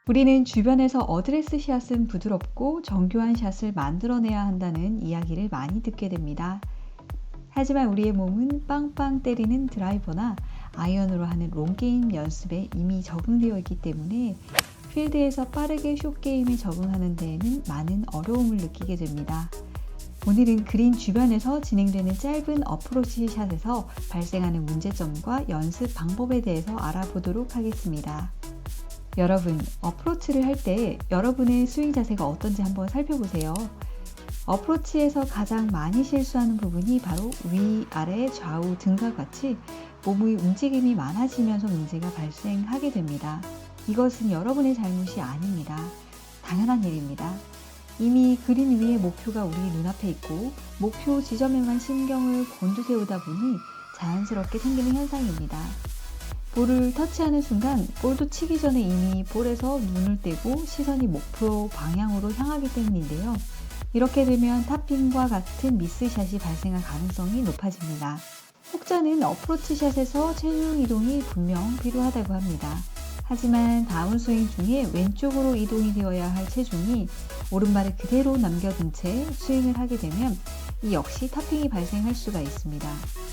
우리는 주변에서 어드레스 샷은 부드럽고 정교한 샷을 만들어내야 한다는 이야기를 많이 듣게 됩니다. 하지만 우리의 몸은 빵빵 때리는 드라이버나 아이언으로 하는 롱게임 연습에 이미 적응되어 있기 때문에 필드에서 빠르게 숏게임에 적응하는 데에는 많은 어려움을 느끼게 됩니다. 오늘은 그린 주변에서 진행되는 짧은 어프로치 샷에서 발생하는 문제점과 연습 방법에 대해서 알아보도록 하겠습니다. 여러분, 어프로치를 할 때 여러분의 스윙 자세가 어떤지 한번 살펴보세요. 어프로치에서 가장 많이 실수하는 부분이 바로 위, 아래, 좌우 등과 같이 몸의 움직임이 많아지면서 문제가 발생하게 됩니다. 이것은 여러분의 잘못이 아닙니다. 당연한 일입니다. 이미 그린 위에 목표가 우리 눈앞에 있고 목표 지점에만 신경을 곤두세우다 보니 자연스럽게 생기는 현상입니다. 볼을 터치하는 순간 볼도 치기 전에 이미 볼에서 눈을 떼고 시선이 목표 방향으로 향하기 때문인데요. 이렇게 되면 탑핑과 같은 미스샷이 발생할 가능성이 높아집니다. 혹자는 어프로치 샷에서 체중 이동이 분명 필요하다고 합니다. 하지만 다운스윙 중에 왼쪽으로 이동이 되어야 할 체중이 오른발을 그대로 남겨둔 채 스윙을 하게 되면 이 역시 탑핑이 발생할 수가 있습니다.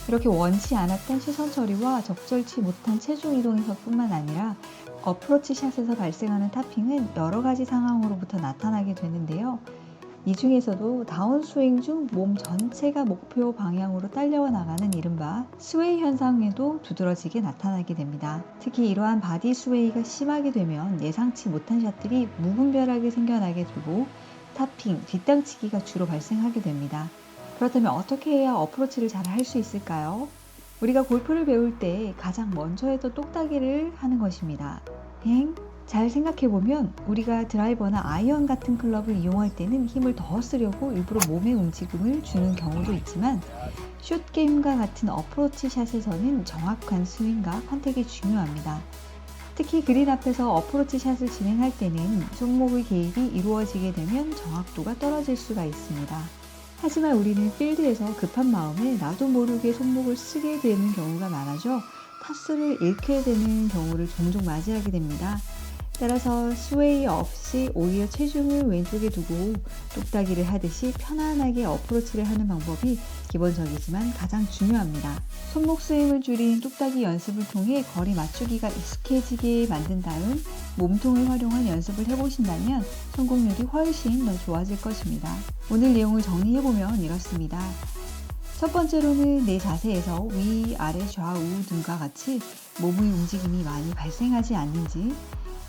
이렇게 원치 않았던 시선 처리와 적절치 못한 체중 이동에서 뿐만 아니라 어프로치 샷에서 발생하는 탑핑은 여러 가지 상황으로부터 나타나게 되는데요. 이 중에서도 다운스윙 중 몸 전체가 목표 방향으로 딸려 나가는 이른바 스웨이 현상에도 두드러지게 나타나게 됩니다. 특히 이러한 바디 스웨이가 심하게 되면 예상치 못한 샷들이 무분별하게 생겨나게 되고 탑핑, 뒷땅치기가 주로 발생하게 됩니다. 그렇다면 어떻게 해야 어프로치를 잘 할 수 있을까요? 우리가 골프를 배울 때 가장 먼저 했던 똑딱이를 하는 것입니다. 잘 생각해보면 우리가 드라이버나 아이언 같은 클럽을 이용할 때는 힘을 더 쓰려고 일부러 몸에 움직임을 주는 경우도 있지만 숏게임과 같은 어프로치 샷에서는 정확한 스윙과 컨택이 중요합니다. 특히 그린 앞에서 어프로치 샷을 진행할 때는 손목의 개입이 이루어지게 되면 정확도가 떨어질 수가 있습니다. 하지만 우리는 필드에서 급한 마음에 나도 모르게 손목을 쓰게 되는 경우가 많아져 타수를 잃게 되는 경우를 종종 맞이하게 됩니다. 따라서 스웨이 없이 오히려 체중을 왼쪽에 두고 똑딱이를 하듯이 편안하게 어프로치를 하는 방법이 기본적이지만 가장 중요합니다. 손목 스윙을 줄인 똑딱이 연습을 통해 거리 맞추기가 익숙해지게 만든 다음 몸통을 활용한 연습을 해보신다면 성공률이 훨씬 더 좋아질 것입니다. 오늘 내용을 정리해보면 이렇습니다. 첫 번째로는 내 자세에서 위, 아래, 좌우 등과 같이 몸의 움직임이 많이 발생하지 않는지,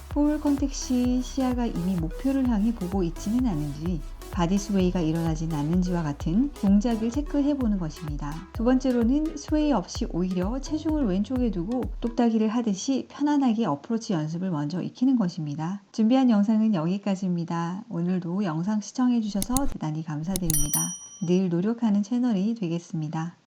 볼 컨택 시 시야가 이미 목표를 향해 보고 있지는 않은지, 바디 스웨이가 일어나진 않는지와 같은 동작을 체크해 보는 것입니다. 두 번째로는 스웨이 없이 오히려 체중을 왼쪽에 두고 똑딱이를 하듯이 편안하게 어프로치 연습을 먼저 익히는 것입니다. 준비한 영상은 여기까지입니다. 오늘도 영상 시청해 주셔서 대단히 감사드립니다. 늘 노력하는 채널이 되겠습니다.